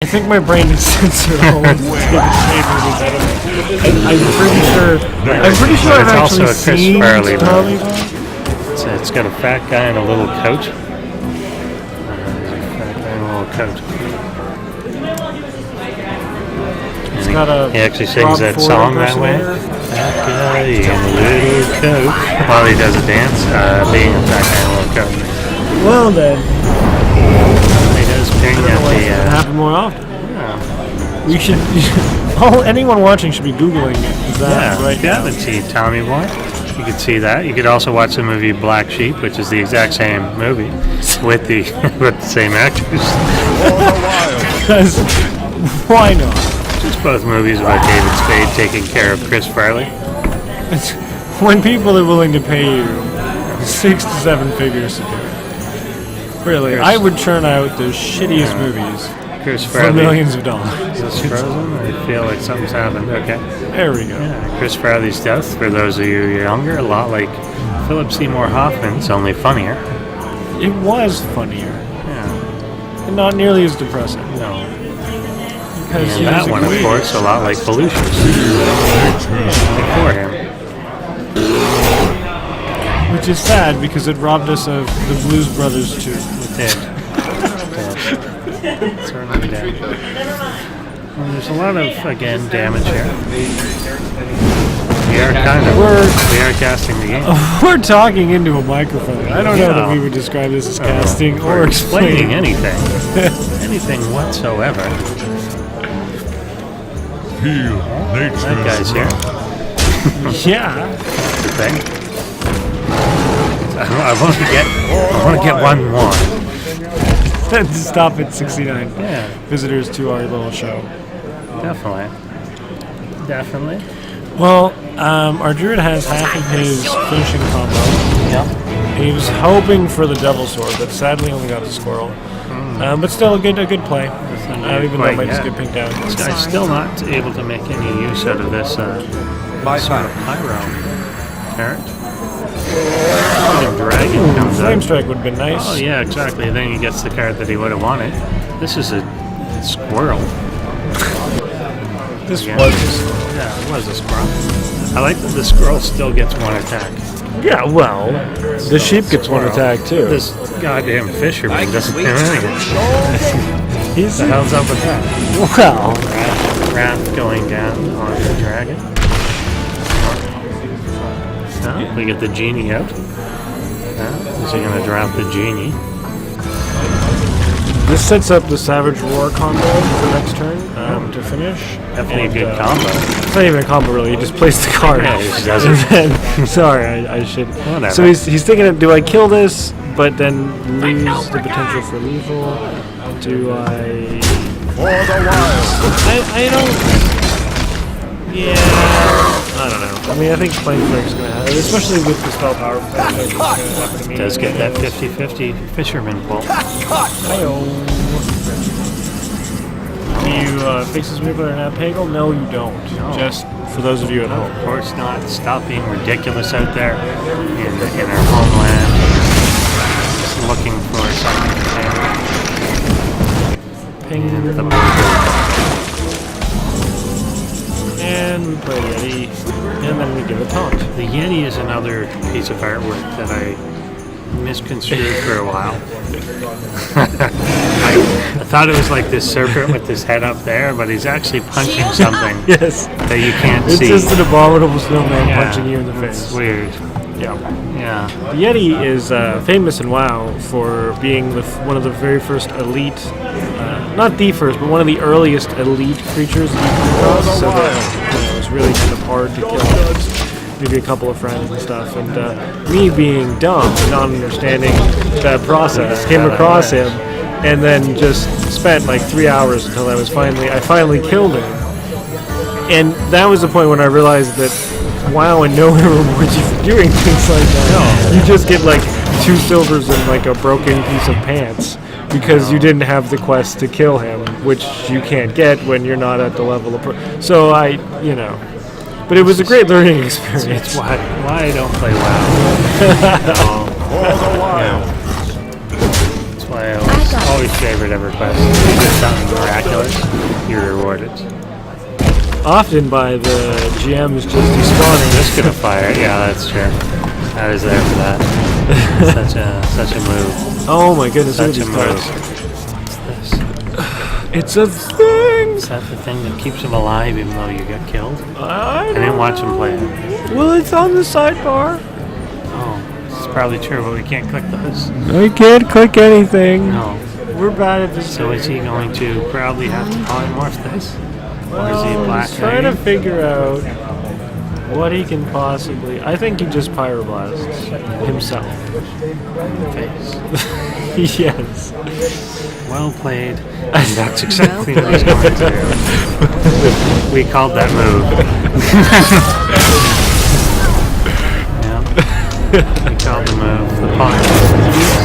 think my brain is censored all of the I'm pretty sure I've It's also actually a Chris seen Farley Tommy. It's got a fat guy in a little coat. Fat guy in a little coat. It's got a he actually sings Rob that Ford song that way. Fat guy in a little coat. While he does a dance, being a fat guy in a little coat. Well then, He does ping at the. happen more often. Yeah. You should. Anyone watching should be googling it. Is that right? If you haven't seen Tommy Boy, you could see that. You could also watch the movie Black Sheep, which is the exact same movie with the same actors. Because why not? Just both movies about David Spade taking care of Chris Farley. When people are willing to pay you 6 to 7 figures to do it. Really, I would churn out the shittiest movies Chris for Farley. millions of dollars. Is this frozen? I feel like something's happened. Okay. There we go. Yeah, Chris Farley's death, for those of you younger, a lot like Philip Seymour Hoffman's, only funnier. It was funnier. Yeah. And not nearly as depressing. No. Because And that one, of course, a lot like Belushi's. Before him. Which is sad because it robbed us of the Blues Brothers too. It did. Certainly did. Well, there's a lot of, again, damage here. We are casting the game. We're talking into a microphone. I don't know that we would describe this as casting or explaining anything. Anything whatsoever. That guy's here. Yeah. Good thing. I want to get one more. Stop at 69 Yeah, visitors to our little show. definitely. Well, our druid has half of his finishing combo. Yep. And he was hoping for the devil sword, but sadly only got a squirrel. But still a good play. Even though it might just get pinked out. This guy's still not able to make any use out of this sort of pyro carrot. The dragon comes Flame out. strike would have been nice. Oh yeah, exactly. Then he gets the card that he would have wanted. This is a squirrel. This Yeah. was a squirrel. Yeah, it was a squirrel. I like that the squirrel still gets one attack. Yeah, well, the sheep gets one attack too. This goddamn fisherman doesn't do anything. He's The hell's up with that? well. Wrath going down on the dragon. No, we get the genie out. Is he going to drop the genie? This sets up the Savage Roar combo for the next turn to finish. Definitely a good combo. It's not even a combo really. He just plays the card. Yeah, he just does it. Sorry, I should. Whatever. So he's thinking, do I kill this, but then lose the potential for lethal? Do I? I don't. Yeah, I don't know. I mean, I think Flame Strike is going to happen, especially with the spell power. Does get that 50-50 fisherman pull. Do you fix this move with an Pagel? No, you don't. No. Just for those of you at home. Of course not. Stop being ridiculous out there in our homeland. Just looking for something to Ping ping the and we play Yeti, and then we give a taunt. The Yeti is another piece of artwork that I misconstrued for a while. I thought it was like this serpent with his head up there, but he's actually punching something Yes. that you can't It's see. just an abominable snowman punching you in the face. It's weird. Yeah. Yeah. The Yeti is famous in WoW for being one of the very first elite, not the first, but one of the earliest elite creatures that you come across. So that it was really kind of hard to kill. Maybe a couple of friends and stuff. And me being dumb and not understanding that process, came across him, and then just spent like 3 hours until I finally killed him. And that was the point when I realized that WoW and no rewards you for doing things like that. No. You just get like 2 silvers and like a broken piece of pants because you didn't have the quest to kill him, which you can't get when you're not at the level of so but it was a great learning experience. It's why I don't play WoW. That's why I always favorite ever quest. If you do something miraculous, you're rewarded. Often by the GMs just despawning. Just gonna fire. Yeah, that's true. I was there for that. such a move. Oh my goodness, look at Such a these move. cards. What's this? It's a thing! Is that the thing that keeps him alive even though you get killed? I didn't watch him play it. Well, it's on the sidebar. Oh, it's probably true, but we can't click those. I can't click anything. No. We're bad at this. So is he going to probably have to polymorph this? Or is he a black He's trying to dragon? figure out what he can possibly... I think he just pyroblasts himself. Face. Yes. Well played. And that's exactly what he's going to do. We called that move. Yeah. We called the move. The polymorph.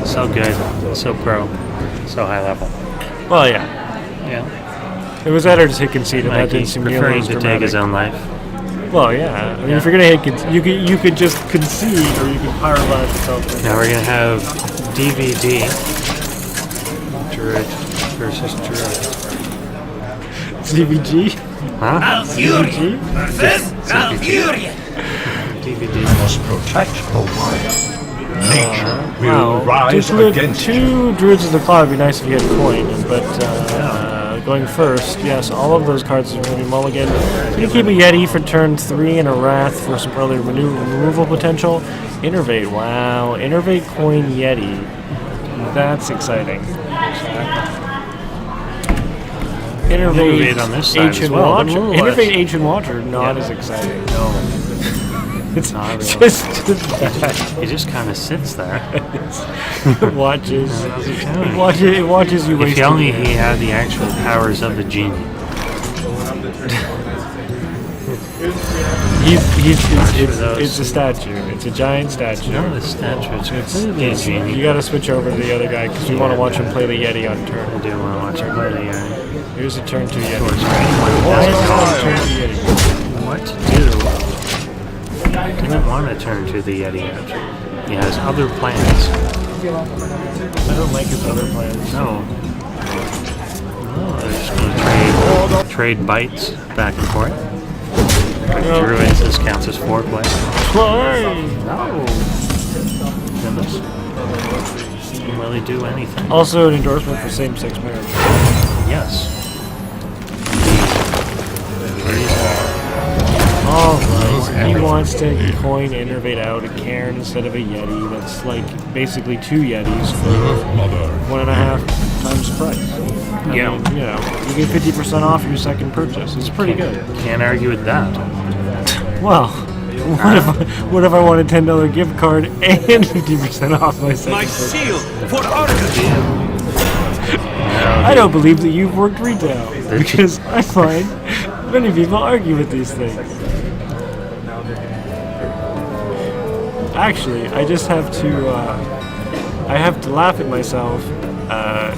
So good. So pro. So high level. Well, yeah. Yeah. It was better to hit concede, and that Like didn't he's seem nearly preferring as to take dramatic. his own life. Well, yeah. I mean, if you're gonna hit, you could just concede, or you could pyroblast yourself. Now we're gonna have DVD. Druid versus Druid. CVG? Huh? CVG? DVD. Must protect the wild. Nature will rise Just with against you. 2 Druids of the Claw would be nice if you had coin, but going first, yes, all of those cards are going to be mulligan. You keep a Yeti for turn 3 and a Wrath for some early removal potential. Innervate, wow. Innervate coin Yeti. That's exciting. Innervate on this side as Ancient well, but a Watcher. little less. Innervate Ancient Watcher, not Yeah. as exciting. No. It's Not really. just He just kind of sits there. it watches. It watches you If waste. only he had the actual powers of the genie. It's a statue. It's a giant statue. No, the statue. It's completely a genie. You gotta switch over to the other guy because we want to watch him play the Yeti on turn. I do want to watch him play the Here's a turn 2 Yeti. Torch. Turn 2 Yeti. What to do? He didn't want to turn to the Yeti yet. He has other plans. I don't like his other plans. No. No, they're just going to trade bites back and forth. Druids, this counts as 4 play. No. Goodness. Didn't really do anything. Also an endorsement for same-sex marriage. Yes. Alright, he wants to coin innervate out a Cairn instead of a Yeti. That's like basically 2 Yetis for 1.5 times the price. I mean, you know, you get 50% off your second purchase. It's pretty good. Can't argue with that. Well, what if I want a $10 gift card and 50% off my second purchase? Seal for Argus. I don't believe that you've worked retail because I find many people argue with these things. Actually, I just have to laugh at myself.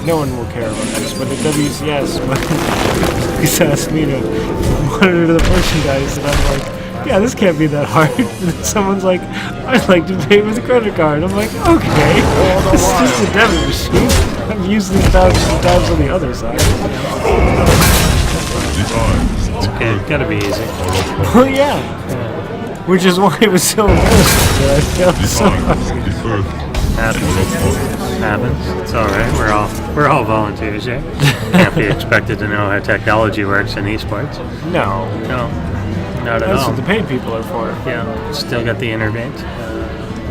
No one will care about this, but at WCS, when he's asked me to monitor the merchandise, and I'm like, yeah, this can't be that hard. And then someone's like, I'd like to pay with a credit card. I'm like, okay, this is just a debit machine. I've used these thousands of times on the other side. It's okay. Gotta be easy. Well, yeah. Which is why it was so embarrassing that I failed so hard. Happens. It's all right. We're all volunteers here. Can't be expected to know how technology works in esports. No. No, not at That's all. what the paid people are for. Yeah, still got the innervate.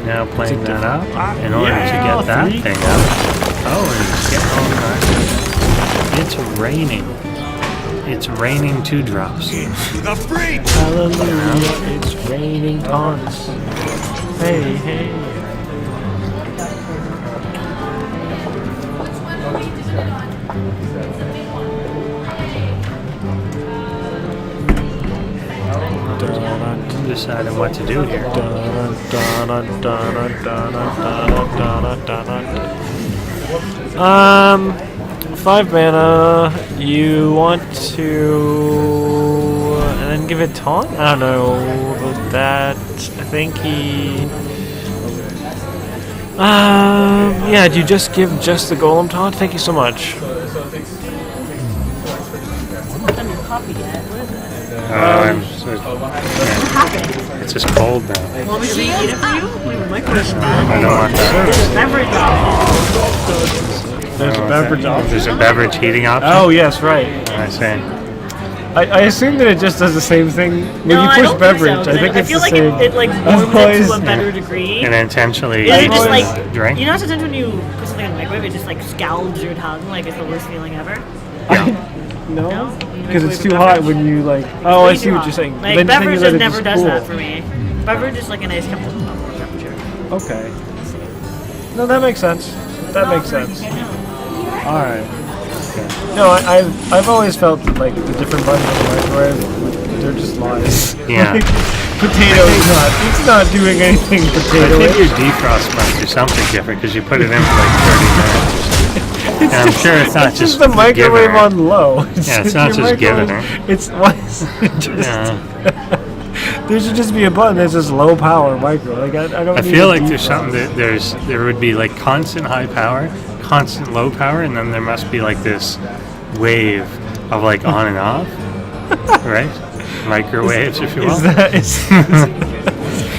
Now playing that up in order to Yeah, get that 3. thing out. Oh, and it's getting all kinds. It's raining. It's raining 2-drops. The freak. Hallelujah, it's raining taunts. Hey, hey. I'm deciding what to do here. 5 mana. You want to, and then give it taunt? I don't know about that. I think he. Yeah, do you just give just the golem taunt? Thank you so much. It's just cold now. Want me to reheat it for you? We would microwave it. I don't want that. There's a beverage option. There's a beverage heating option. Oh, yes, right. I see. I assume that it just does the same thing when No, you I push don't beverage. think so. I think I it's feel the like same. it like warms it Otherwise- to a better degree. And intentionally Is it just like drink. you know sometimes when you put something in the microwave, it just like scalds your tongue, like it's the worst feeling ever. No, No? because it's too Microwave hot beverage? when you like. Oh, I Way see too what hot. you're saying. Like Then beverage you just let it never does cool. that for me. Beverage is like a nice comfortable temperature. Okay. No, that makes sense. That makes sense. All right. No, I've always felt that, like the different buttons in the microwave, they're just lies. Yeah. Like, potato is not. It's not doing anything I potato. think your defrost must do something different because you put it in for like 30 minutes. And I'm sure it's not It's just the microwave given her. on low. Yeah, it's not your just giving microwave- her. It's why is it just. Yeah. There should just be a button that's just low power micro. Like I don't. I need feel a like there's defrost. something that there would be like constant high power, constant low power, and then there must be like this wave of like on and off, right? Microwaves, if you will. Is that is?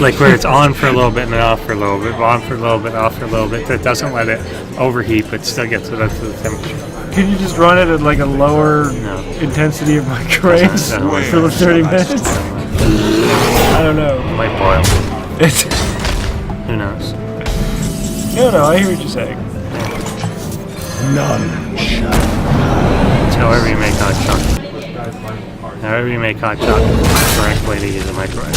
Like where it's on for a little bit and then off for a little bit, on for a little bit, off for a little bit. That doesn't let it overheat, but still gets it up to the temperature. Can you just run it at like a lower No. intensity of microwaves Doesn't work. for the 30 minutes? I don't know. It might boil. It's, Who knows? no, I hear what you're saying. It's however you make hot chocolate. However you make hot chocolate, is the correct way to use a microwave.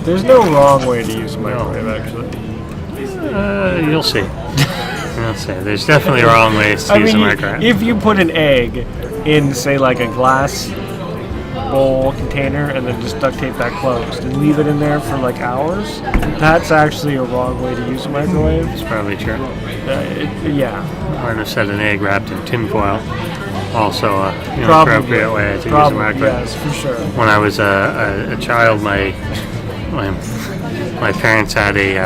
There's no wrong way to use a microwave, actually. You'll see. You'll see. There's definitely wrong ways to I use a mean, microwave. if you put an egg in, say, like a glass bowl container and then just duct tape that closed and leave it in there for like hours, that's actually a wrong way to use a microwave. It's probably true. Yeah. Or to set an egg wrapped in tinfoil. Also a Probably. appropriate way to use a Probably, microwave. yes, for sure. When I was a child, my parents had a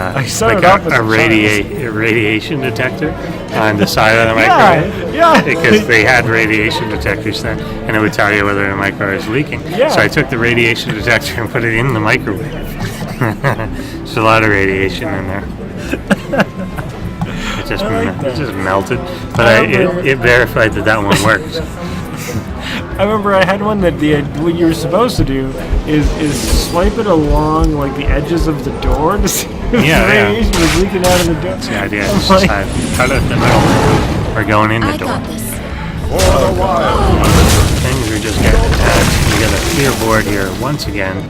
radiation detector on the side of the microwave. Yeah. Because they had radiation detectors then, and it would tell you whether the microwave is leaking. Yeah. So I took the radiation detector and put it in the microwave. There's a lot of radiation in there. It just, it just melted, but it verified that one worked. I remember I had one that what you were supposed to do is swipe it along like the edges of the door to see if the radiation was leaking out of the door. That's the idea. It's just cut it in the middle or going in the door. Things are just getting attached. We got a clear board here once again.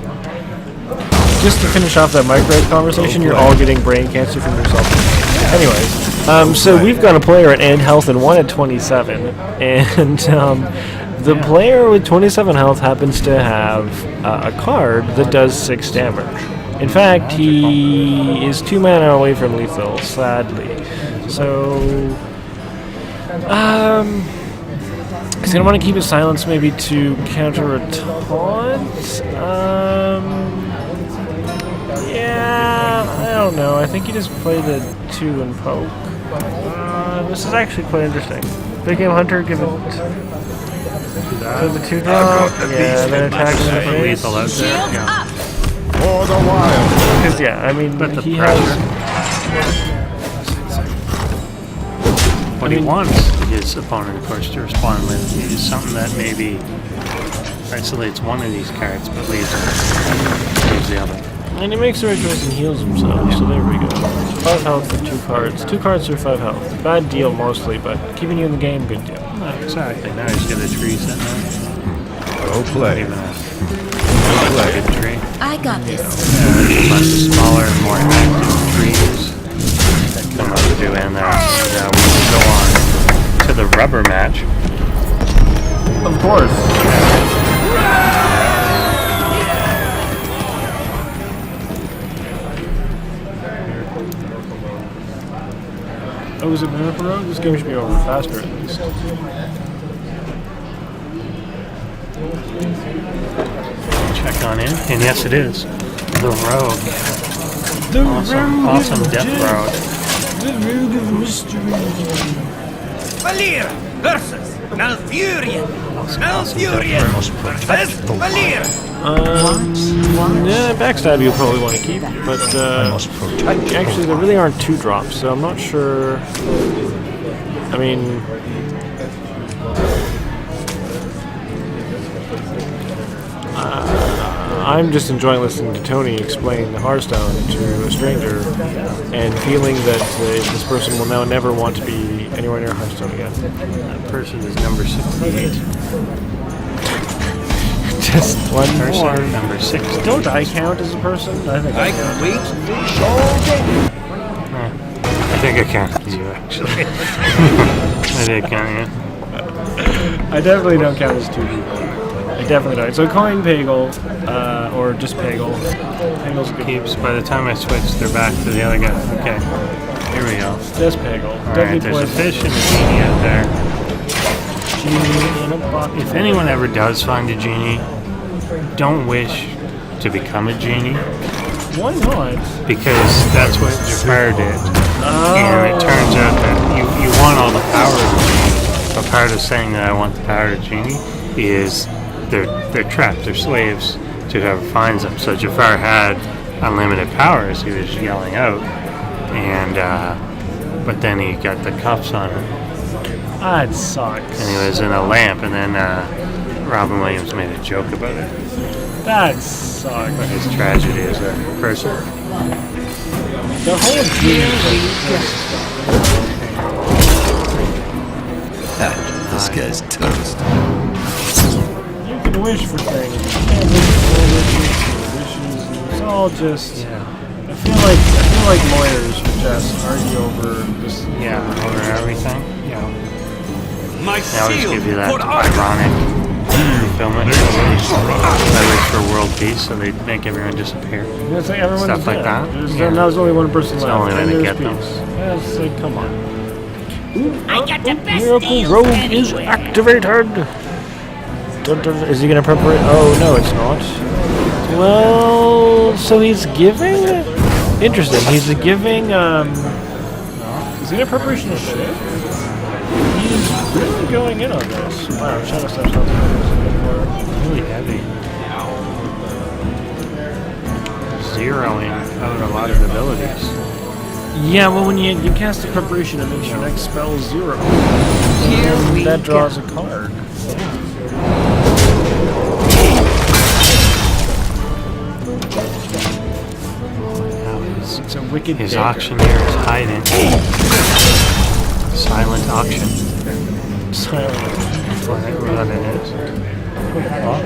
Just to finish off that microwave conversation, you're all getting brain cancer from yourself. Anyways, so we've got a player at end health and one at 27, and the player with 27 health happens to have a card that does 6 damage. In fact, he is 2 mana away from lethal, sadly. So, he's gonna want to keep his silence maybe to counter a taunt. Yeah, I don't know. I think you just play the 2 and poke. This is actually quite interesting. Big Game Hunter, give it to the 2 drop. Yeah, then attack him in the face. Lethal out there. Yeah. For the wild. Because, yeah, I mean, But the he pressure. has... What he wants his opponent, of course, to respond with is something that maybe isolates one of these cards, but leaves the other. And he makes the right choice and heals himself, so there we go. 5 health for 2 cards. 2 cards for 5 health. Bad deal mostly, but keeping you in the game, good deal. Exactly. Now he's got a tree sitting there. Go play. Even a good tree. I got this. A bunch of smaller, more active trees that come up to end there. Now we will go on to the rubber match. Of course. Oh, is it mana for rogue? This game should be over faster at least. Check on in, and yes, it is. The rogue. Awesome death road. The road of mystery. Valir versus Malfurion. Malfurion versus Valir. Yeah, backstab you probably want to keep, but actually there really aren't 2 drops, so I'm not sure. I mean, I'm just enjoying listening to Tony explain Hearthstone to a stranger and feeling that this person will now never want to be anywhere near Hearthstone again. That person is number 68. Just one Person more. number 6. Don't I count as a person? I think I can wait all day. I think I counted you, actually. I did count you. I definitely don't count as 2 people. I definitely don't. So coin Pagel, or just Pagel. Pagel's a good Keeps. By the time I switch, they're back to the other guy. Okay. Here we go. Just Pagel. Alright, there's a fish and a genie out there. Genie in a box. If anyone ever does find a genie, don't wish to become a genie, Why not? because that's what Jafar did. And it turns out that you want all the power of the genie, but part of saying that I want the power of the genie is they're trapped, they're slaves to whoever finds them. So Jafar had unlimited powers, he was yelling out, and but then he got the cuffs on him, That sucks. and he was in a lamp, and then Robin Williams made a joke about it, That sucks. about his tragedy as a person. The whole genie This guy's toast. You can wish for things. You can't wish for wishes. It's all just. I feel like lawyers who just argue over this. Yeah, over everything. Yeah. My They always shield give you that for Argus. ironic fulfillment. I wish for world peace, so they make everyone disappear. It's like everyone's Stuff like dead. that? There's, Yeah. Now there's only one person It's the left. only way and to there's get them. peace. Yeah, it's like, come on. I got the best Miracle deals Rogue is anywhere. activated. Is he gonna prepare? Oh no, it's not. Well, so he's giving. Interesting. He's giving. Is he gonna preparation of shit? He's really going in on this. Wow, Shadow Step sounds Really heavy. Zeroing out a lot of abilities. Yeah, well, when you cast a preparation, it makes your next spell 0. we That draws a card. It's a wicked His dagger. auctioneer is hiding. Silent auction. Silent. That's what it is. Oh,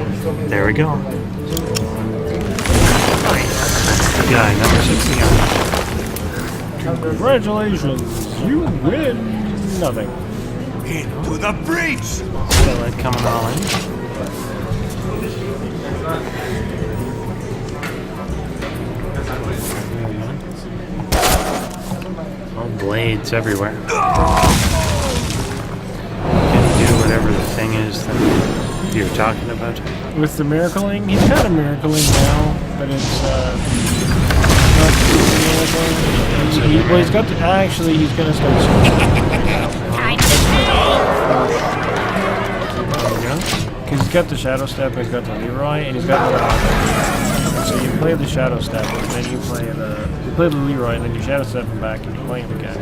there we go. The guy, number 69. Congratulations, you win nothing. Into the breach. Skillet coming all in. Oh, blades everywhere. Can you do whatever the thing is that you're talking about? With the miracling, he's kind of miracling now, but it's not miracling. Well, he's got to, actually, he's going to start because he's got the Shadow Step, he's got the Leroy, and he's got the So you play the Shadow Step, and then you play the Leroy, and then you Shadow Step him back, and you play him again.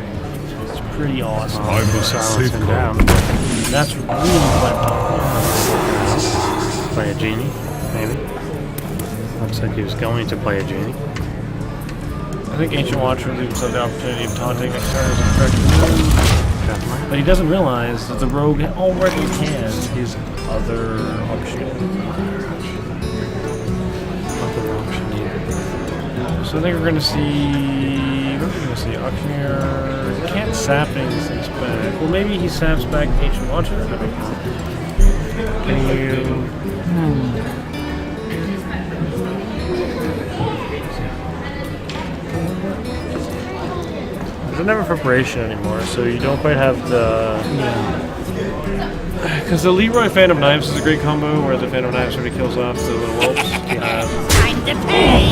It's pretty awesome. I must silence him down. That's really fun. Play a genie, maybe. Looks like he was going to play a genie. I think Ancient Watcher leaves himself the opportunity of taunting next turn as a correct move. Definitely. But he doesn't realize that the rogue already has his other option. Other auctioneer. So I think we're going to see... What are we going to see? Auctioneer... Can't sap things back. Well, maybe he saps back Ancient Watcher. Can you... There's never preparation anymore, so you don't quite have the... Because the Leroy Phantom Knives is a great combo, where the Phantom Knives sort of kills off the little whelps. Time to pay.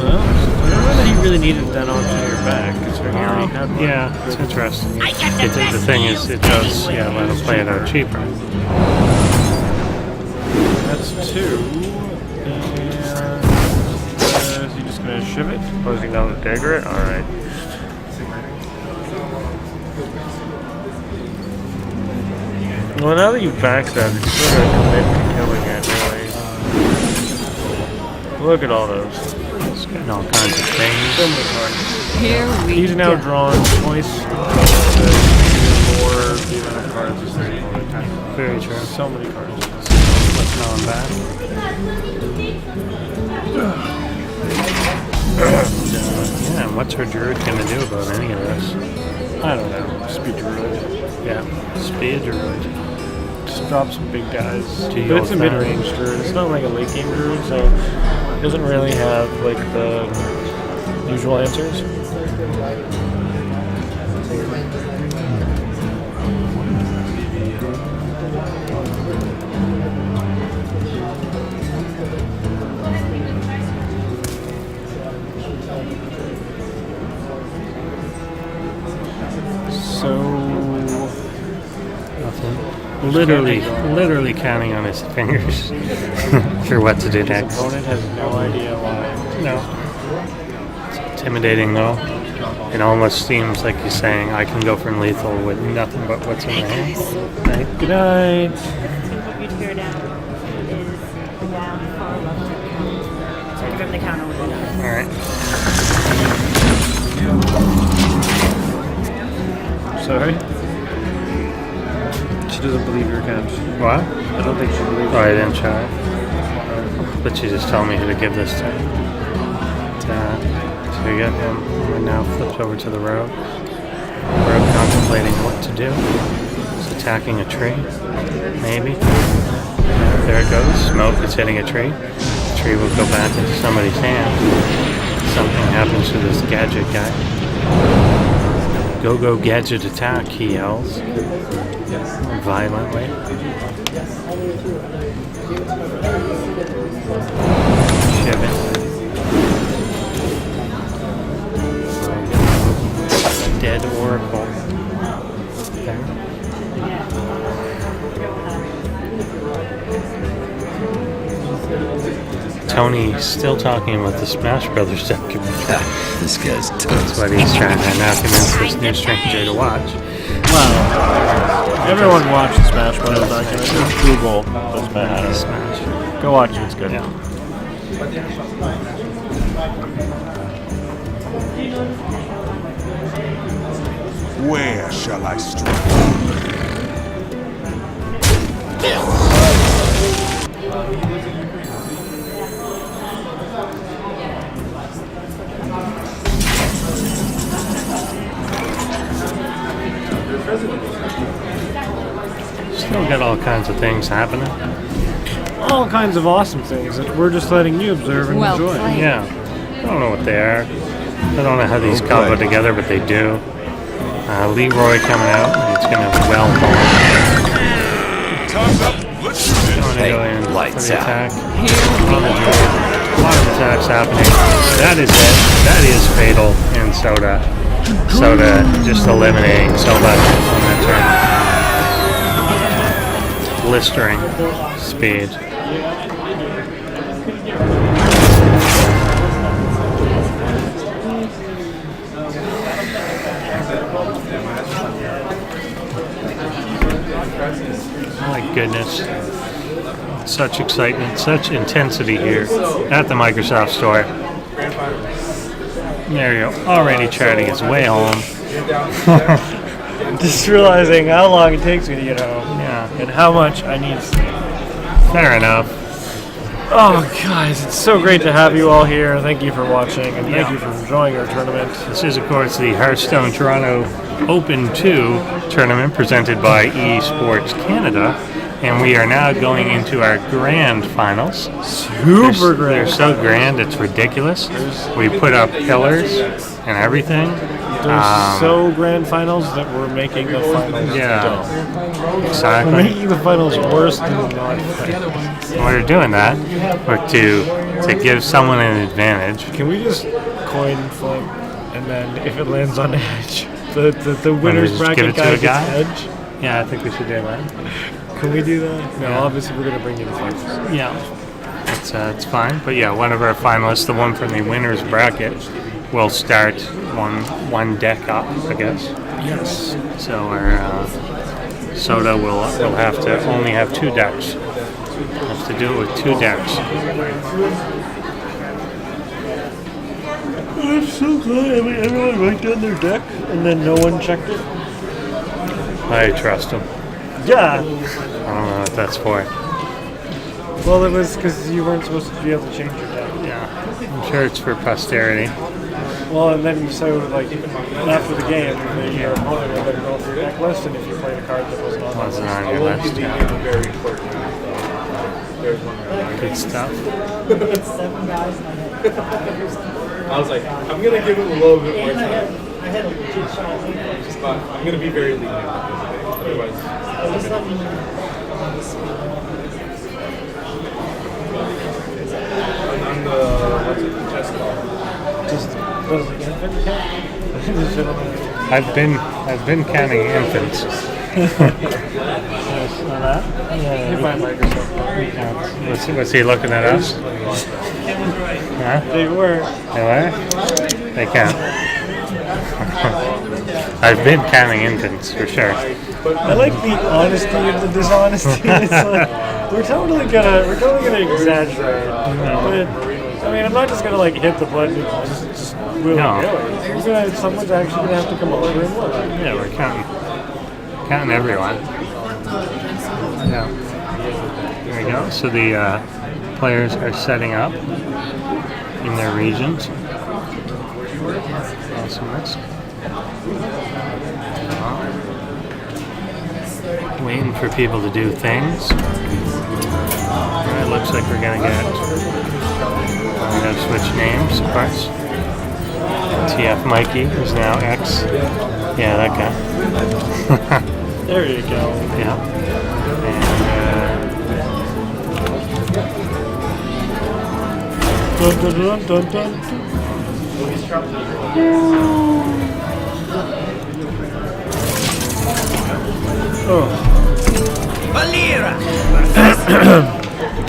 Well, I don't know that he really needed that option in your back, considering he already had one. Yeah, it's interesting. The thing is, it does, yeah, let him play it out cheaper. That's 2. And is he just going to shiv it? Closing down the dagger? Alright. Well, now that you've backstabbed, it's sort of commit to killing it, really. Look at all those. It's getting all kinds of things. So many cards. Here we He's now go. drawn twice more the amount of cards as this opponent. Very true. So many cards. What's on back? Yeah, and what's her druid gonna do about any of this? I don't know. Speed druid. Yeah, speed druid. Just drop some big guys. Do But it's a your thing. mid-range druid. It's not like a late game druid, so it doesn't really have like the usual answers. So Nothing. Literally counting on his fingers for what to do his next. opponent has no idea why. No. It's intimidating though. It almost seems like he's saying, I can go for lethal with nothing but what's in my hand. Right? Good night. What you tear down is the down far left of the counter. So give him the counter with it. Alright. Sorry? She doesn't believe your account. What? I don't think she believes Oh, I you. didn't try it. But she just told me who to give this to. So we got him. We're now flipped over to the rogue. Rogue contemplating what to do. He's attacking a tree. Maybe. Yeah, there it goes. Smoke is hitting a tree. The tree will go back into somebody's hand. Something happens to this gadget guy. Go gadget attack, he yells. Violently. Shiving. Dead Oracle. Tony still talking about the Smash Brothers documentary. This guy's That's toast. what he's trying to knock him into this new stranger to watch. Well, everyone watches Smash Brothers documentary. Just Google doesn't matter. Smash. Go watch it, it's good. Yeah. Where shall I strike? Still got all kinds of things happening. All kinds of awesome things that we're just letting you observe and Well enjoy. played. Yeah. I don't know what they are. I don't know how these Okay. combo together, but they do. Leroy coming out. He's going to well hold. Time's up. Let's do this. Going to go in for lights the out. attack. A lot of attacks happening. That is it. That is fatal in Soda. Soda just eliminating so much on that turn. Blistering speed. My goodness. Such excitement, such intensity here at the Microsoft Store. There you go. Already charting his way home. Just realizing how long it takes me to get home Yeah, and how much I need sleep. fair enough. Oh, guys, it's so great to have you all here. Thank you for watching, and thank Yeah. you for enjoying our tournament. This is, of course, the Hearthstone Toronto Open 2 tournament presented by Esports Canada. And we are now going into our grand finals. Super They're great. so grand, it's ridiculous. We put up pillars and everything. They're so grand finals that we're making the finals. Yeah, We're exactly. making the finals worse than the non-finals. We're doing that, or to give someone an advantage. Can we just coin flip, and then if it lands on edge, the winner's just give bracket it to guy a gets guy? edge? Yeah, I think we should do that. Can we do that? No, Yeah. obviously we're gonna bring in finals. Yeah, it's fine. But yeah, one of our finalists, the one from the winner's bracket, will start one deck up, I guess. Yes. So our Soda will have to only have 2 decks. Have to do it with 2 decks. I'm so glad. I mean, everyone wrote down their deck, and then no one checked it. I trust him. Yeah. I don't know what that's for. Well, it was because you weren't supposed to be able to change your deck. Yeah, I'm sure it's for posterity. Well, and then so like after the game, your opponent would then go through your deck list, and if you played a card that was not Wasn't on your list. Good stuff. I was like, I'm gonna give him a little bit more time. But I'm gonna be very lenient otherwise. On the what's it, the chest call. just does the infant count? I've been counting infants. Hit my microphone. Was he looking at us? Huh? They were. They were? They count. I've been counting infants for sure. I like the honesty of the dishonesty. It's like we're totally gonna exaggerate. But I mean, I'm not just gonna like hit the button and just willy nilly. Someone's actually gonna have to come over and look. Yeah, we're counting everyone. Yeah. There we go. So the players are setting up in their regions. Awesomeness. Waiting for people to do things. It looks like we're gonna switch names, of course. TF Mikey is now X. Yeah, that guy. There you go. Yeah. Dun, dun, dun, dun, dun.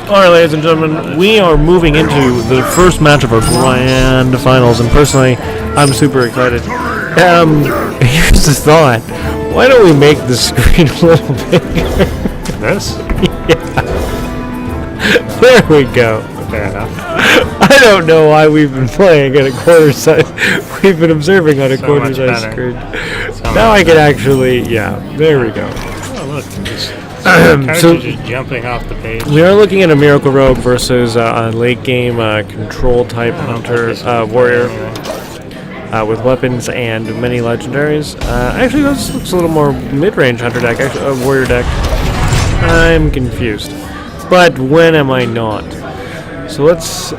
Alright, ladies and gentlemen, we are moving into the first match of our grand finals, and personally, I'm super excited. Here's the thought. Why don't we make the screen a little bigger? This? Yeah. There we go. Fair enough. I don't know why we've been playing at a quarter size. We've been observing on a So quarter much size better. screen. So Now much I can actually, yeah, there we go. Oh, look. Cards So- are just jumping off the page. We are looking at a Miracle Rogue versus a late game control type hunter warrior with weapons and many legendaries. Actually, this looks a little more mid-range hunter deck, actually, warrior deck. I'm confused. But when am I not? So let's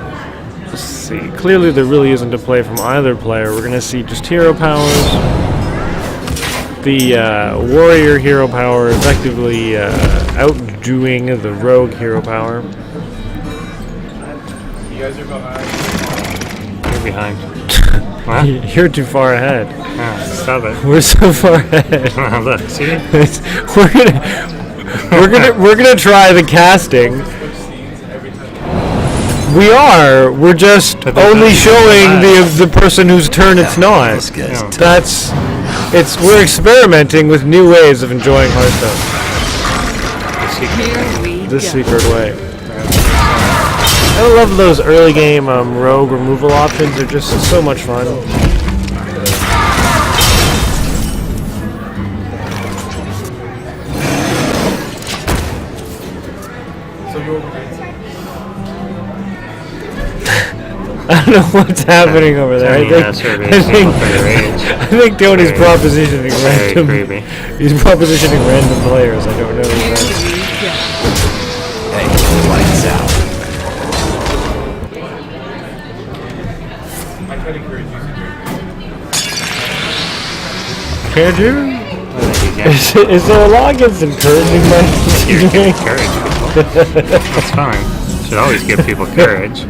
see. Clearly there really isn't a play from either player. We're going to see just hero powers. The warrior hero power effectively outdoing the rogue hero power. You guys are behind. You're behind. What? You're too far ahead. Ah, stop it. We're so far ahead. Look, see? we're gonna try the casting. We are. We're just only showing the person whose turn it's not. That's. We're experimenting with new ways of enjoying Hearthstone. The secret way. I love those early game rogue removal options. They're just so much fun. I don't know what's happening over there. I think Tony's propositioning random. Creepy. He's propositioning random players. I don't know. Hey, lights out. I can't encourage you to do Can you? I think you can. Is there a law against encouraging my You can encourage people. That's fine. Should always give people courage.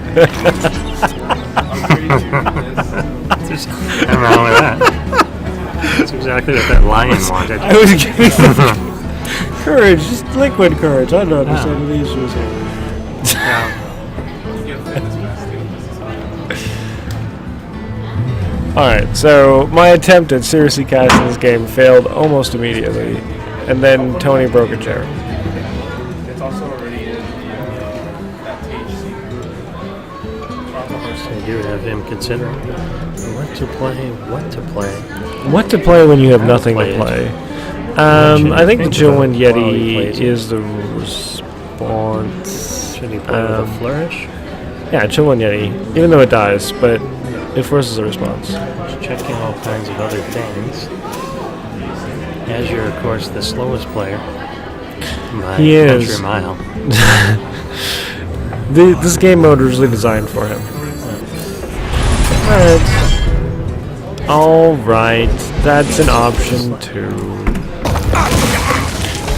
There's nothing wrong with that. That's exactly what that lion wanted. I was giving them courage, just liquid courage. I don't understand what the issue is here. Alright, so my attempt at seriously casting this game failed almost immediately, and then Tony broke a chair. It's also already in that page secret. I do have him considering what to play. What to play when you have nothing to Play it. play? Should I think the think Chillwind about while he Yeti plays it. is the response. Should he play with a flourish? Yeah, Chillwind Yeti, even though it dies, but it forces a response. Just checking all kinds of other things. Azure, of course, the slowest player. By He is. country mile. This game mode was really designed for him. Alright, that's an option too.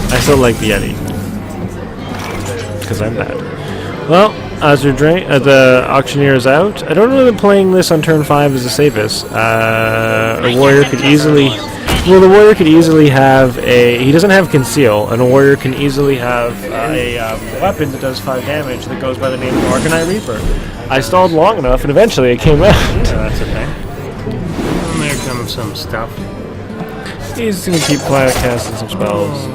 I still like the Yeti. Because I'm bad. Well, the auctioneer is out. I don't know that playing this on turn 5 is the safest. A warrior could easily... Well, the warrior could easily have a... He doesn't have conceal, and a warrior can easily have a weapon that does 5 damage that goes by the name of Arcanine Reaper. I stalled long enough, and eventually it came out. That's a thing. And there comes some stuff. He's gonna keep quiet casting some spells. Oh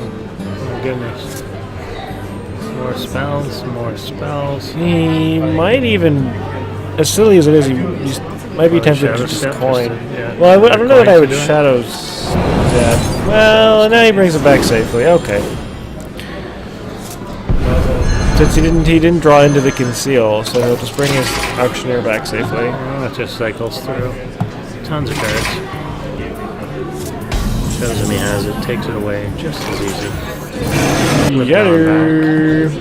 my goodness. More spells. He might even, as silly as it is, he might be tempted to Shadow just Step, coin. yeah. Well, I don't know that I would Coin to do it? shadow step. Well, now he brings it back safely. Okay. Since he didn't draw into the conceal, so he'll just bring his auctioneer back safely. Well, it just cycles through. Tons of cards. Shows him he has it, takes it away just as easy. Put it Get on her. back.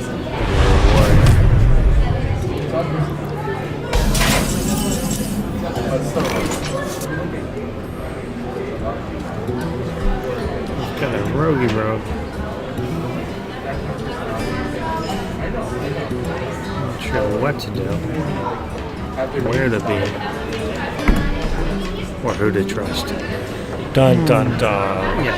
Got a roguey rogue. Not sure what to do, where to be, or who to trust. Dun dun dun. Yeah.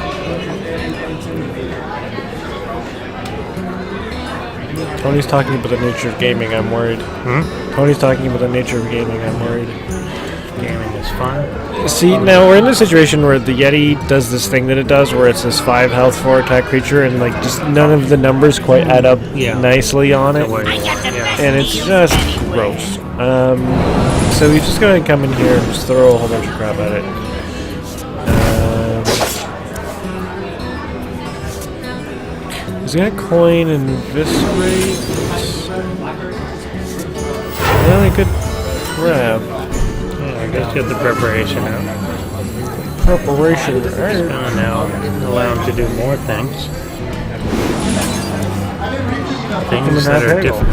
Tony's talking about the nature of gaming. I'm worried. Tony's talking about the nature of gaming. I'm worried. Gaming is fun. See, now we're in a situation where the Yeti does this thing that it does, where it's this 5 health, 4 attack creature, and like just none of the numbers quite add up nicely on it, The way you want, yeah. and it's just gross. So we've just gotta come in here and just throw a whole bunch of crap at it. He's gonna coin and eviscerate. Really good crap. Yeah, I guess get the preparation out. Preparation. Gonna now allow him to do more things. Things that are different.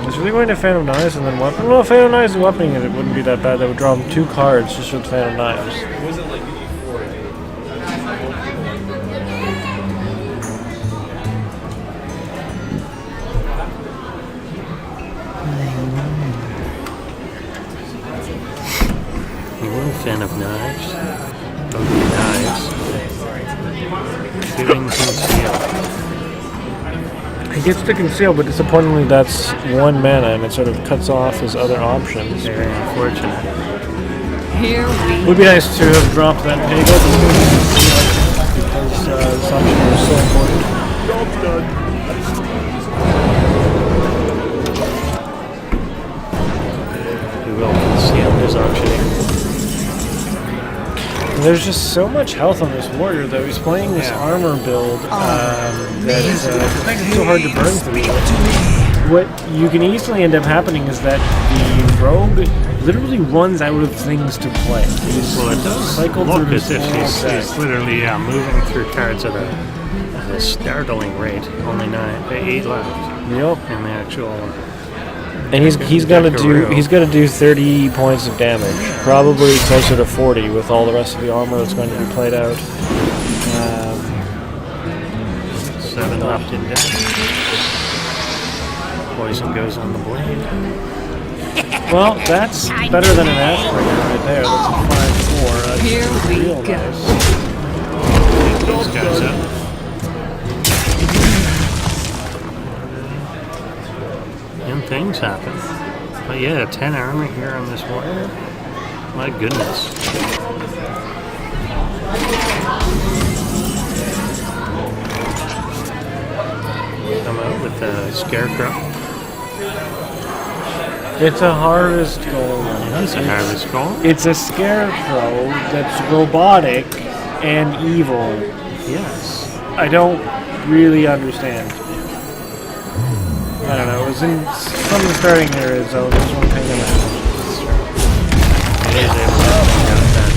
He's really going to Phantom Knives and then weapon. Well, Phantom Knives and weaponing it wouldn't be that bad. That would draw him 2 cards just with Phantom Knives. It wasn't like E4. Fan of knives. Okay, knives. Shooting conceal. He gets to conceal, but disappointingly, that's 1 mana, and it sort of cuts off his other options. Very unfortunate. Would be nice to have dropped that Pagel because this option was so important. He will conceal his auctioneer. There's just so much health on this warrior, though. He's playing this armor build that it's so hard to burn through. What you can easily end up happening is that the rogue literally runs out of things to play. Well, it does cycle look through as his if whole he's deck. literally moving through cards at a startling rate. Only 8 left Yep. in the actual And he's gonna do 30 points of damage, probably closer to 40 with all the rest of the armor that's going to be played out. 7 left in deck. Poison goes on the blade. Well, that's better than an Ashbringer right there. That's a 5/4. That's Here we real go. nice. These guys up. And things happen. But yeah, 10 armor here on this warrior. My goodness. Come out with the scarecrow. It's a harvest goal. That's a harvest goal. It's a scarecrow that's robotic and evil. Yes. I don't really understand. I don't know. It was in something starting here, so this one kind of. It is able to bring out that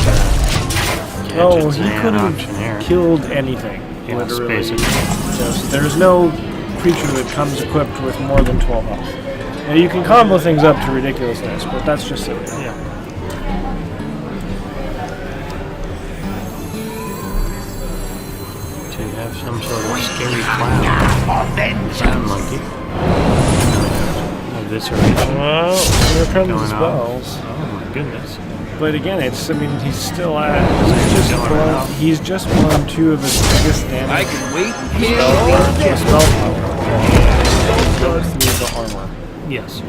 Oh, gadgets he and could auctioneer. have killed anything. Yes, Literally. basically. There's no creature that comes equipped with more than 12 health. Now, you can combo things up to ridiculousness, but that's just it. Yeah. So you have some sort of scary clown monkey. Evisceration Well, here comes the going on. spells. Oh my goodness. But again, he's still at. He's just won 2 of his biggest damage. can wait. Spell power. Through the armor. Yes.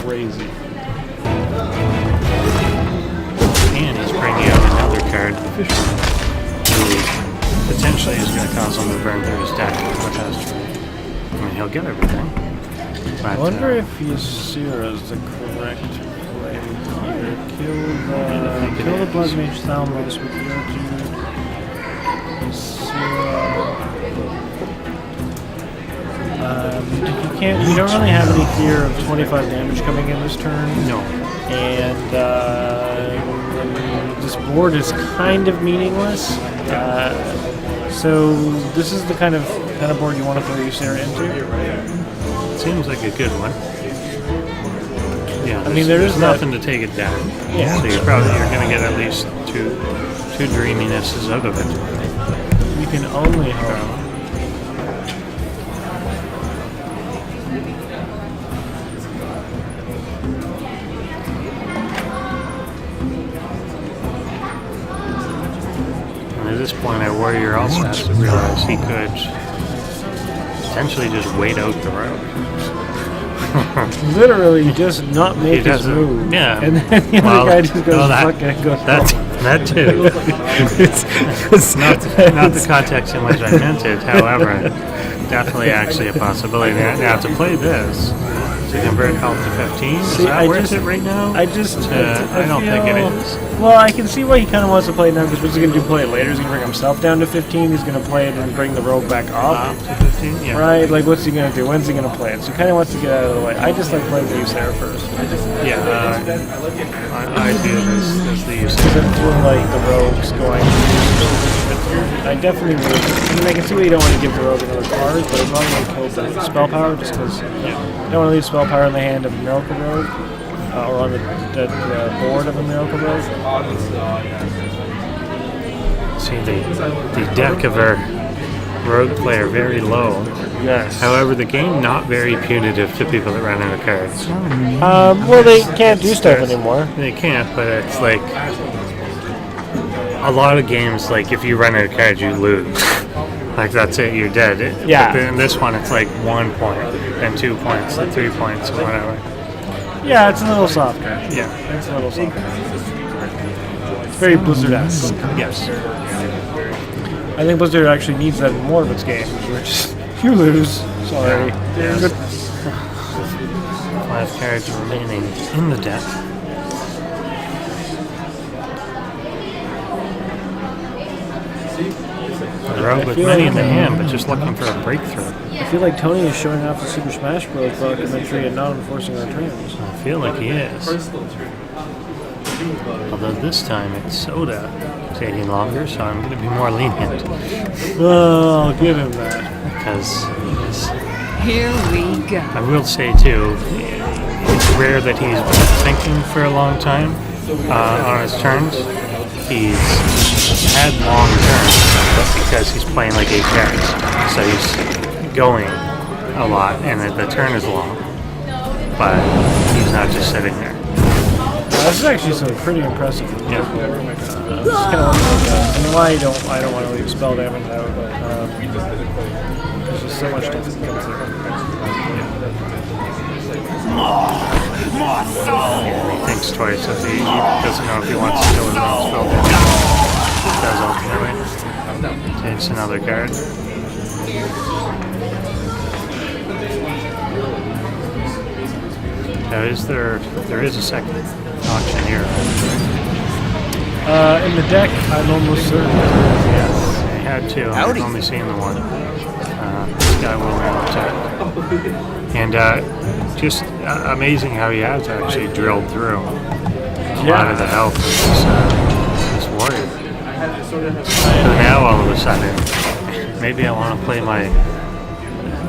Crazy. And he's bringing out another card, the Fisherman, who potentially is going to cause him to burn through his deck with Hearthstone. I mean, he'll get everything. But, I wonder if Yasira is the correct play here. Kill the Blood Mage Thalmos with the Arjun. You don't really have any fear of 25 damage coming in this turn. no. And this board is kind of meaningless. So this is the kind of board you want to throw Ysera into. Seems like a good one. Yeah, I mean, there's nothing to take it down. Yeah. So you're going to get at least two dreaminesses out of it. You can only hope. And at this point, our warrior also has to realize he could potentially just wait out the road. Literally just not make his doesn't- move. yeah. And then the Well, other guy just goes, no, that- fuck it, goes That too. Not the context in which I meant it, however, definitely actually a possibility. Now to play this, to convert health to 15, is that worth it right now? I don't think it is. Well, I can see why he kind of wants to play it now, because what's he going to do, play it later? He's going to bring himself down to 15, he's going to play it and bring the rogue back up. To 15? Yeah. Right? Like, what's he going to do? When's he going to play it? So he kind of wants to get out of the way. I just like playing the Ysera first. Yeah, I do this as the use. Because I feel like the rogue's going. I definitely would. I mean, I can see why you don't want to give the rogue another card, but as long as you kill the spell power, just because you don't want to leave spell power in the hand of a Miracle Rogue, or on the board of a Miracle Rogue. See, the deck of our rogue player very low. Yes. However, the game not very punitive to people that run out of cards. Well, they can't do stuff anymore. They can't, but it's like a lot of games, like if you run out of cards, you lose. Like that's it, you're dead. Yeah. But then this one, it's like 1 point, and 2 points, and 3 points, and whatever. Yeah, it's a little softer. Yeah. It's a little softer. It's very Blizzard-esque. Yes. I think Blizzard actually needs that in more of its games, which you lose. Sorry. Yes. Good. 5 cards remaining in the deck. The rogue with feel many like, in the hand, but just looking for a breakthrough. I feel like Tony is showing off the Super Smash Bros. Documentary and not enforcing our terms. I feel like he is. Although this time it's Soda taking longer, so I'm going to be more lenient. Oh, I'll give him that. Because Here we go. I will say too, it's rare that he's been thinking for a long time on his turns. He's had long turns because he's playing like 8 cards, so he's going a lot, and the turn is long. But he's not just sitting there. This is actually some pretty impressive. Yeah. Just kind of I mean, why I don't want to leave spell damage out, but there's just so much stuff that comes through. He thinks twice if he doesn't know if he wants to kill his own spell damage. Does ultimately. Takes another card. Now, there is a second auctioneer. In the deck, I'm almost certain. Yes, I had two. I've only seen the one. This guy will now attack. And just amazing how he has actually drilled through a lot of the health of this warrior. So now all of a sudden, maybe I want to play my...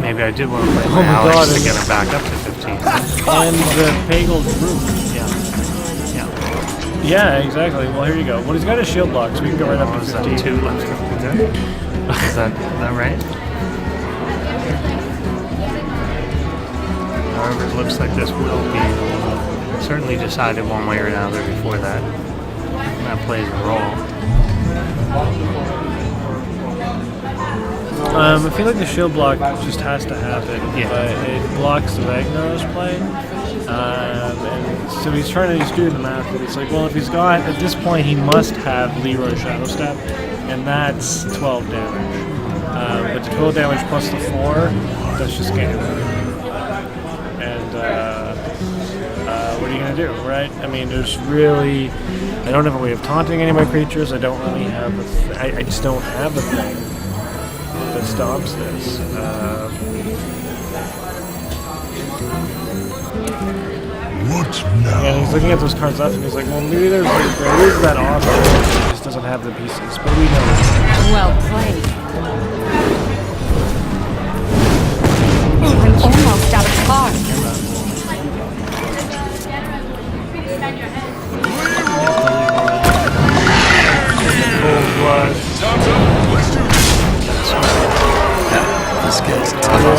Maybe I did want to play my Alex to get him back up to 15. And the Pagel Group. Yeah. Yeah, exactly. Well, here you go. Well, he's got a shield block, so we can go right up to 15. Is that 2 left? Is that right? However, it looks like this will be certainly decided one way or another before that. That plays a role. I feel like the shield block just has to happen. Yeah. It blocks the Ragnar's play. And so he's doing the math, but it's like, well, if he's got, at this point, he must have Leroy Shadow Step, and that's 12 damage. But the 12 damage plus the 4, that's just game. And what are you going to do, right? I mean, there's really, I don't have a way of taunting any of my creatures. I don't really have, I just don't have a thing that stops this. What now? And he's looking at those cards left, and he's like, well, maybe there is that option. He just doesn't have the pieces, but we know. Well played. I'm almost out of cards. Cold blood. This gets Yeah, tough.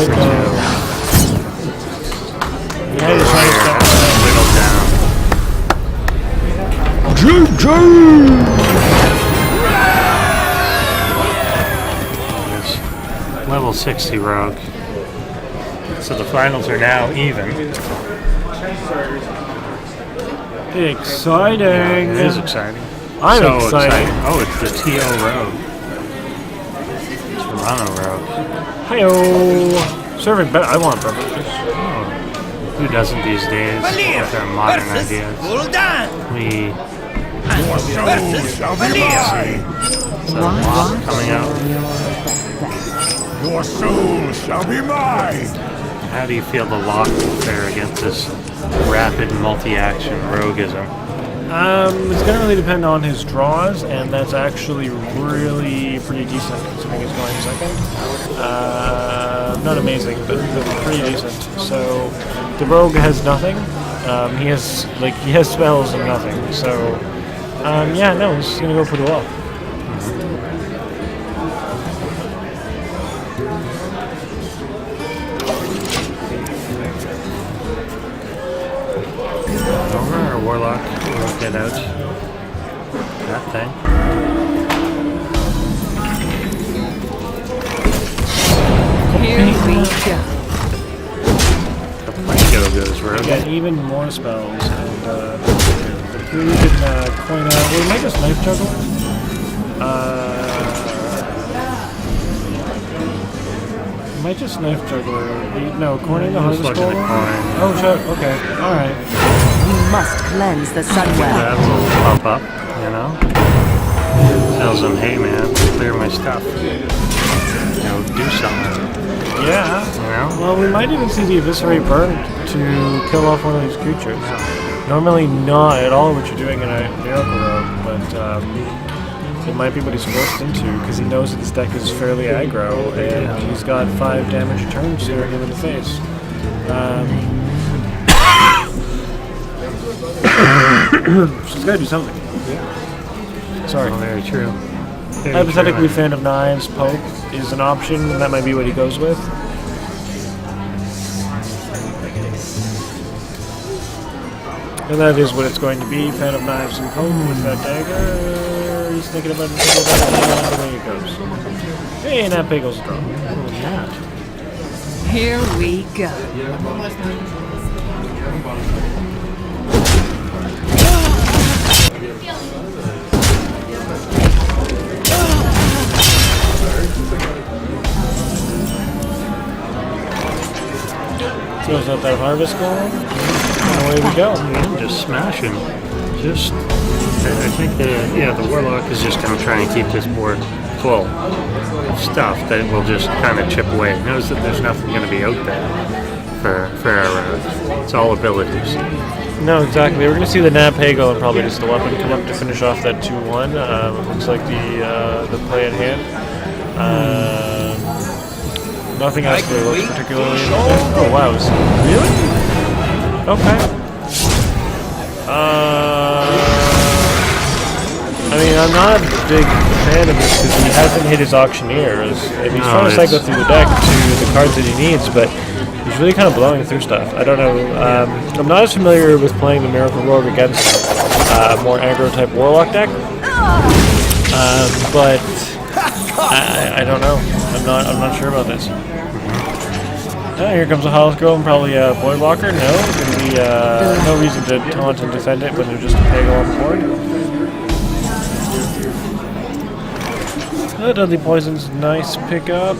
he's trying to step Whittled down. This level 60 rogue. So the finals are now even. Exciting. It is exciting. I'm so excited. Oh, it's the T.O. rogue. It's Toronto rogue. Hi-yo. Serving better. I want purple. Who doesn't these days with their modern ideas? We Your soul shall be mine. so lock coming out. Your soul shall be mine. How do you feel the lock will fare against this rapid multi-action roguism? It's going to really depend on his draws, and that's actually really pretty decent considering he's going second. Not amazing, but pretty decent. So the rogue has nothing. He has spells and nothing. So yeah, no, this is going to go pretty well. Our warlock will get out that thing. Here we go. The Planko goes rogue. Got even more spells, and the crew can coin out. Well, we might just knife juggle. We might just knife juggler. No, coining the harvest looking at bowl. coin. Oh, shit. Okay. All right. We must cleanse the sunwell. That will pop up, you know? Tells him, hey man, clear my stuff. You know, do something. Yeah. You know? Well, we might even see the Eviscerate Burn to kill off one of these normally not at all what you're doing in a Miracle Rogue, but It might be what he's forced into because he knows that this deck is fairly aggro and he's got 5 damage a turn staring him in the face. So he's got to do something. Sorry. Well, very true. Very Hypothetically, true. Fan of Knives, Poke is an option, and that might be what he goes with. And that is what it's going to be, Fan of Knives and Poke with that dagger. He's thinking about it, and away it goes. Hey, and that Piggle's a draw. Here we go. Throws out that Harvest Golem, and away we go. Yeah, just smashing. Just, I think the Warlock is just going to try and keep this board full of stuff that will just kind of chip away. It knows that there's nothing going to be out there for it's all abilities. No, exactly. We're going to see the Nap Hagel and probably just the weapon come up to finish off that 2-1. Looks like the play at hand. Nothing else really looks particularly interesting. Oh wow, really? Okay. I mean, I'm not a big fan of this because he hasn't hit his auctioneers, and he's trying to cycle through the deck to the cards that he needs, but he's really kind of blowing through stuff. I don't know. I'm not as familiar with playing the Miracle Rogue against a more aggro type Warlock deck, but I don't know. I'm not sure about this. Here comes a Hollis Girl and probably a Voidwalker. No, going to be no reason to taunt and defend it when there's just a Peggle on the board. Deadly Poison's nice pickup.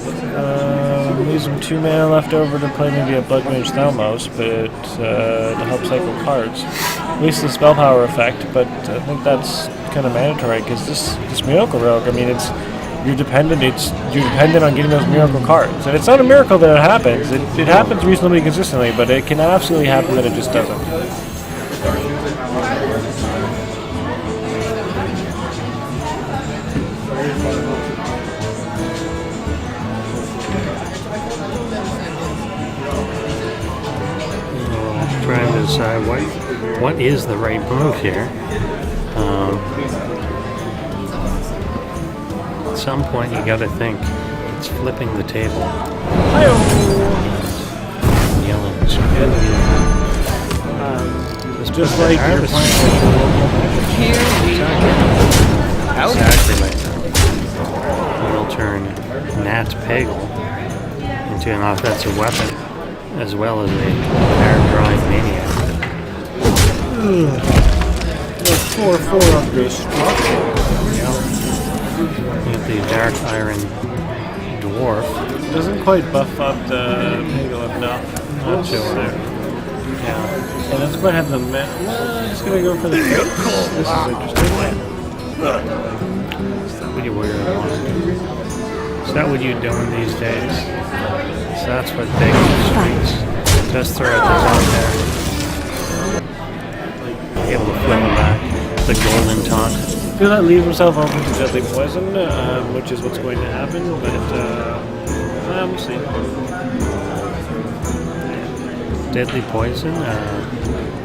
Leaves him 2 mana left over to play maybe a Blood Mage Thalmos, but to help cycle cards. At least the spell power effect, but I think that's kind of mandatory because this Miracle Rogue, I mean, you're dependent on getting those miracle cards. And it's not a miracle that it happens. It happens reasonably consistently, but it can absolutely happen that it just doesn't. Trying to decide what is the right move here. At some point you gotta think it's flipping the table. Yelling. Just like you're playing Here we go. Exactly like that. It'll turn Nat Peggle into an offensive weapon as well as a air drawing maniac. 4/4 of destruction. With the Dark Iron Dwarf. Doesn't quite buff up the Peggle enough. Not sure there. Yeah. And doesn't quite have the just gonna go for the face. This is interesting. Is that what you wear on? Is that what you're doing these days? So that's what they do in the streets. Just throw it on there. Be able to flip them back. The golden taunt. I feel that leaves himself open to Deadly Poison, which is what's going to happen, but we'll see. Deadly Poison?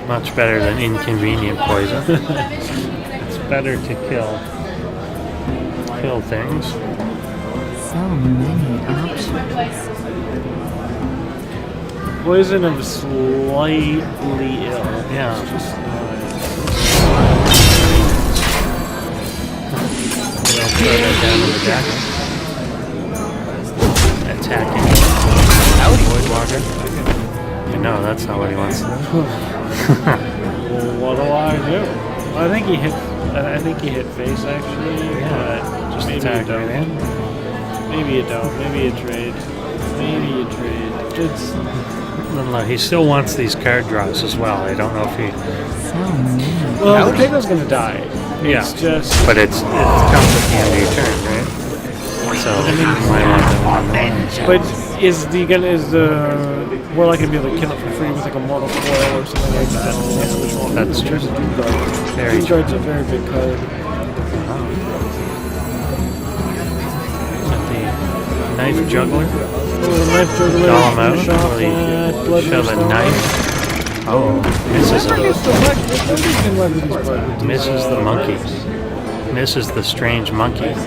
Much better than Inconvenient Poison. It's better to kill things. So many options. Poison of slightly ill. Yeah. It's just We'll throw that down to the deck. Attacking. Voidwalker. No, that's not what he wants to do. well, what do I do? I think he hit face actually. Yeah, just maybe attack you don't. right in. Maybe you don't. Maybe you trade. Maybe you trade. It's No, he still wants these card draws as well. I don't know if he. So many. well, the Pegle's gonna die. Yeah. It's just. But it comes at the end of your turn, right? So you might want that one. But is the Warlock gonna be able to kill it for free with like a Mortal Coil or something like that? That's true. Very Very Doom Guard's a very big card. Knife juggler. Knife juggler. Call him out. Shot Will he that, blood shove a stone. knife? Oh, misses Misses Misses the monkeys. Misses the strange monkey. It's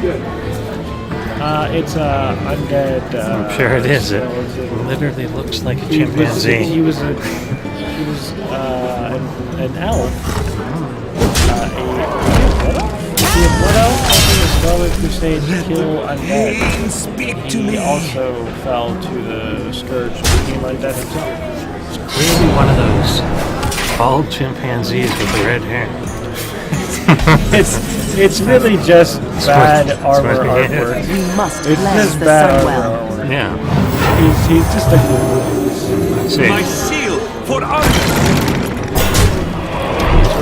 undead. I'm sure it is. It literally looks like a He chimpanzee. was an elf. A wood elf helping the Scarlet Crusade kill undead. He also fell to the scourge and became undead himself. Clearly one of those bald chimpanzees with the red hair. It's really just bad armor what it is. artwork. You must It's cleanse just the bad sun armor well. artwork. Yeah. He's just a Let's see. My seal for honor.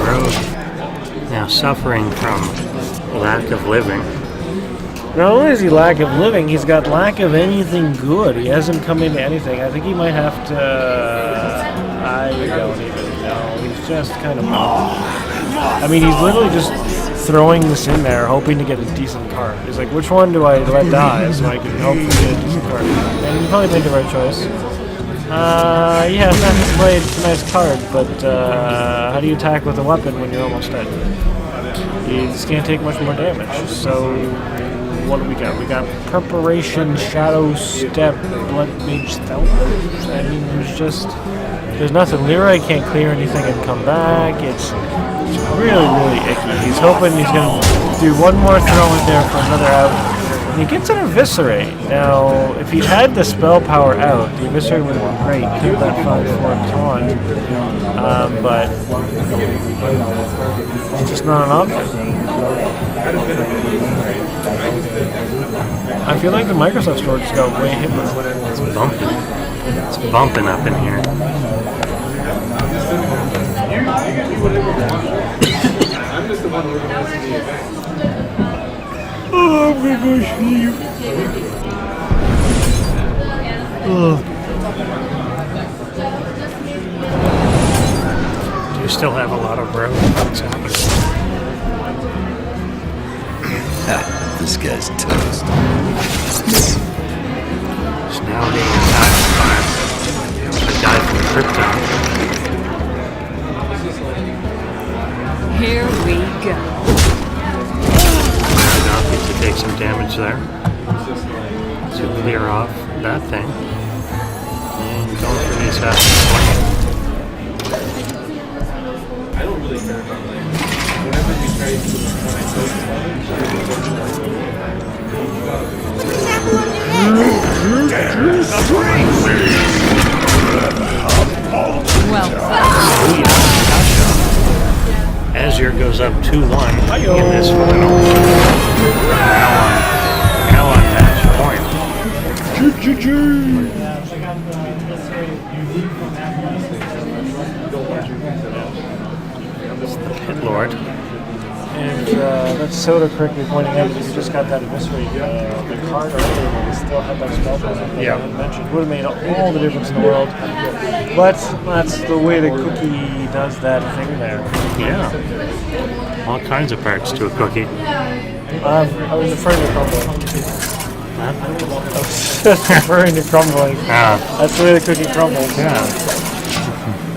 Rogue. Now suffering from lack of living. Not only is he lack of living, he's got lack of anything good. He hasn't come into anything. I think he might have to. I don't even know. He's just kind of. I mean, he's literally just throwing this in there, hoping to get a decent card. He's like, which one do I let die so I can hopefully get a decent card? And you probably made the right choice. Yeah, that's right. It's a nice card, but how do you attack with a weapon when you're almost dead? You just can't take much more damage. So, what do we got? We got Preparation, Shadow Step, Blood Mage Stealth. I mean, there's nothing. Leroy can't clear anything and come back. It's really, really icky. He's hoping he's going to do one more throw in there for another out. And he gets an Eviscerate. Now, if he had the spell power out, the Eviscerate would have been great. Kill that 5/4 taunt. But it's just not an option. I feel like the Microsoft store just got way hit with it. It's bumping. It's bumping up in here. Oh, I'm gonna go sleep. Do you still have a lot of road? What's happening? This guy's toast. It's now being attacked by a guy from Krypton. Here we go. Enough to take some damage there to clear off that thing. And going for the assassin swing. I don't really care about like whenever you try to do Well, Azure goes up 2-1 in this final. Now on match point. It's the Pit Lord. And that's Soda correctly pointing out that he just got that Eviscerate. The card earlier when he still had that spell power that Yeah. I had mentioned. Would have made all the difference in the world. But that's the way the cookie does that thing there. Yeah. All kinds of parts to a cookie. I was referring to crumbling. I was just referring to crumbling. Ah, That's the way the cookie crumbles. yeah.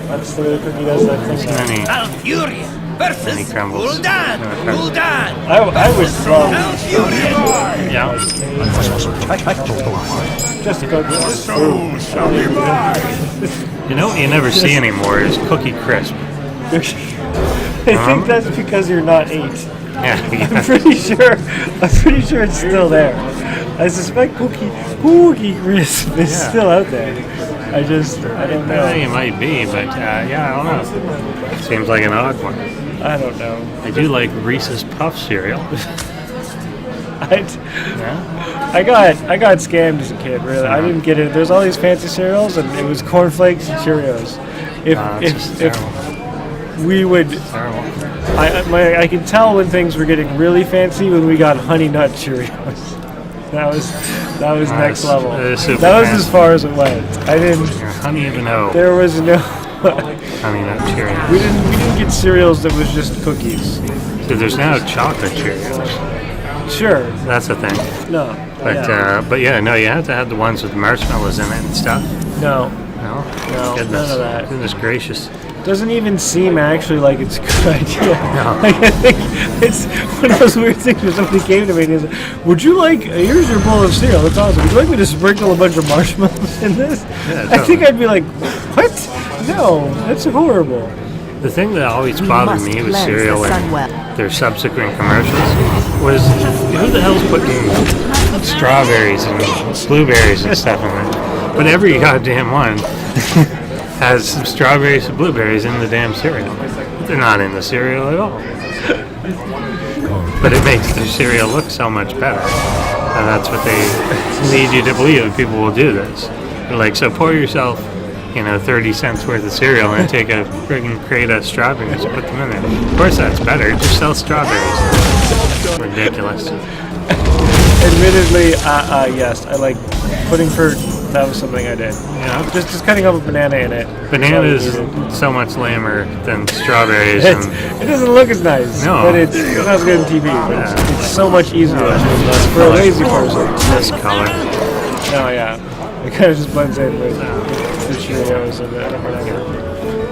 That's the way the cookie does that thing there. Many Furious versus crumbles. Gul'dan. Gul'dan. I was wrong. Yeah. Just cookies. Shall we rise? You know what you never see anymore is Cookie Crisp. I think that's because you're not 8. Yeah. I'm pretty sure it's still there. I suspect Cookie Crisp is still out there. I don't know. Yeah, you might be, but yeah, I don't know. Seems like an odd one. I don't know. I do like Reese's Puff cereal. Yeah. I got scammed as a kid. Really, I didn't get it. There's all these fancy cereals, and it was cornflakes and Cheerios. It's just terrible. If we would, Terrible. I could tell when things were getting really fancy when we got Honey Nut Cheerios. That was next level. Super That was fancy. as far as it went. I didn't. Your honey of an O. There was no. Honey Nut Cheerios. We didn't get cereals that was just cookies. So there's now chocolate Cheerios. Sure. That's the thing. No. But yeah, no, you have to have the ones with marshmallows in it and stuff. No, No, no, goodness, none of that. Goodness gracious. Doesn't even seem actually like it's a good idea. No. Like, I think it's one of those weird things where somebody came to me and he's like, would you like, here's your bowl of cereal, that's awesome. Would you like me to sprinkle a bunch of marshmallows in this? Yeah, I think I'd be like, what? No, that's horrible. The thing that always bothered me with cereal and their subsequent commercials was who the hell's putting strawberries and blueberries and stuff in it? But every goddamn one has some strawberries and blueberries in the damn cereal. They're not in the cereal at all. But it makes the cereal look so much better. And that's what they lead you to believe that people will do this. They're like, so pour yourself 30 cents worth of cereal and take a friggin' crate of strawberries and put them in there. Of course that's better. Just sell strawberries. Ridiculous. Admittedly, yes, I like pudding fruit. That was something I did. Yeah. Just cutting up a banana in it. Banana is so much lamer than strawberries. And It doesn't look as nice, No. but it's not good on TV. But it's so much easier for a lazy person. this color. No, yeah, it kind of just blends in with the Cheerios and the banana.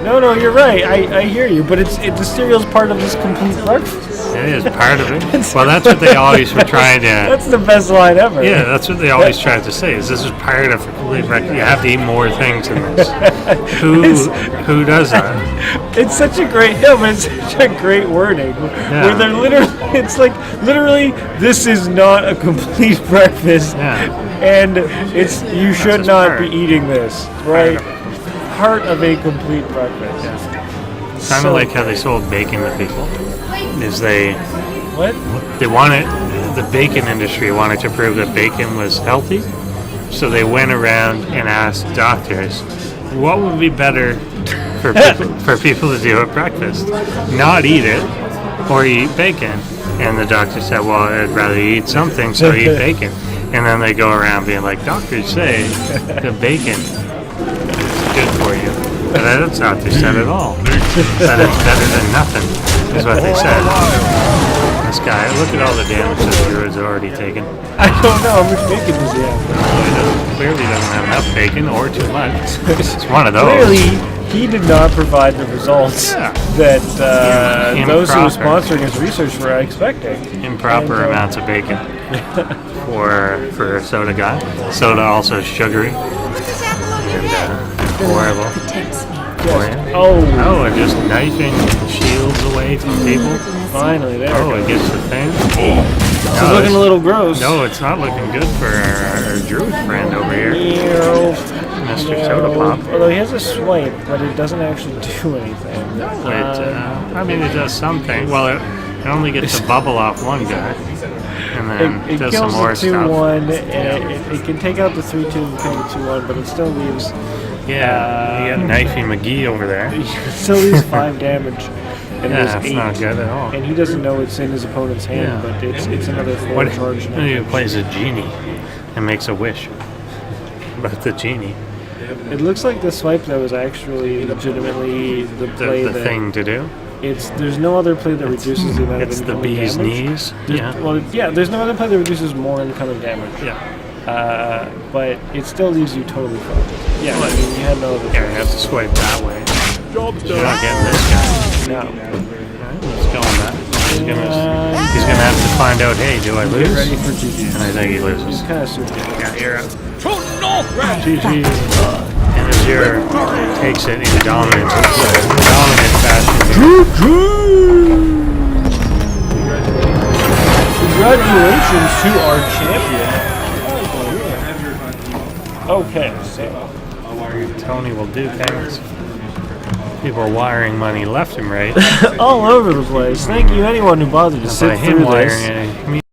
No, you're right. I hear you, but the cereal's part of this complete breakfast. It is part of it. Well, that's what they always were trying to. That's the best line ever. Yeah, that's what they always tried to say. Is this is part of a complete breakfast? You have to eat more things than this. Who does that? It's such a great, but it's such a great wording. Where they're literally, this is not a complete breakfast, and you should not be eating this, right? Part of a complete breakfast. Kind of like how they sold bacon to people. Is they wanted the bacon industry wanted to prove that bacon was healthy, so they went around and asked doctors what would be better for people to do at breakfast, not eat it or eat bacon. And the doctor said, well, I'd rather eat something, so eat bacon. And then they go around being like, doctors say the bacon is good for you. But that's not what they said at all. That it's better than nothing, is what they said. This guy, look at all the damage that Druid's already taken. I don't know how much bacon does he have. Clearly doesn't have enough bacon or too much. It's one of those. Clearly, he did not provide the results that those who were sponsoring his research were expecting. Improper amounts of bacon for a soda guy. Soda also sugary. And horrible. Oh, and just knifing shields away from people. Finally, there. Oh, it gets the thing. It's looking a little gross. No, it's not looking good for our druid friend over here, Mr. Soda Pop. Although he has a swipe, but it doesn't actually do anything. I mean, it does something. Well, it only gets a bubble off one guy, and then it does kills some more the 2-1, stuff. and it can take out the 3-2 and kill the 2-1, but it still leaves. Yeah, you got Knifey McGee over there. It still leaves 5 damage. And there's That's 8. not good at all. And he doesn't know it's in his opponent's hand, but it's another 4 charge. What if he plays a genie and makes a wish? But the genie. It looks like the swipe that was actually legitimately the play The thing to do? There's no other play that reduces the amount of It's the incoming bee's damage. knees. Yeah. There's no other play that reduces more incoming damage. Yeah. But it still leaves you totally fucked. Yeah, I mean, you had no other. Here, I have to swipe that way. You're not getting this guy. No. Alright, let's go on that. He's gonna have to find out, hey, do I lose? Get ready for GG. And I think he loses. He's kind of super. Yeah, you're up. GG. And Azure takes it in dominant fashion. Congratulations to our champion. Okay, so Tony will do things. People are wiring money left and right. all over the place. Thank you, anyone who bothered to By sit him through wiring this. it,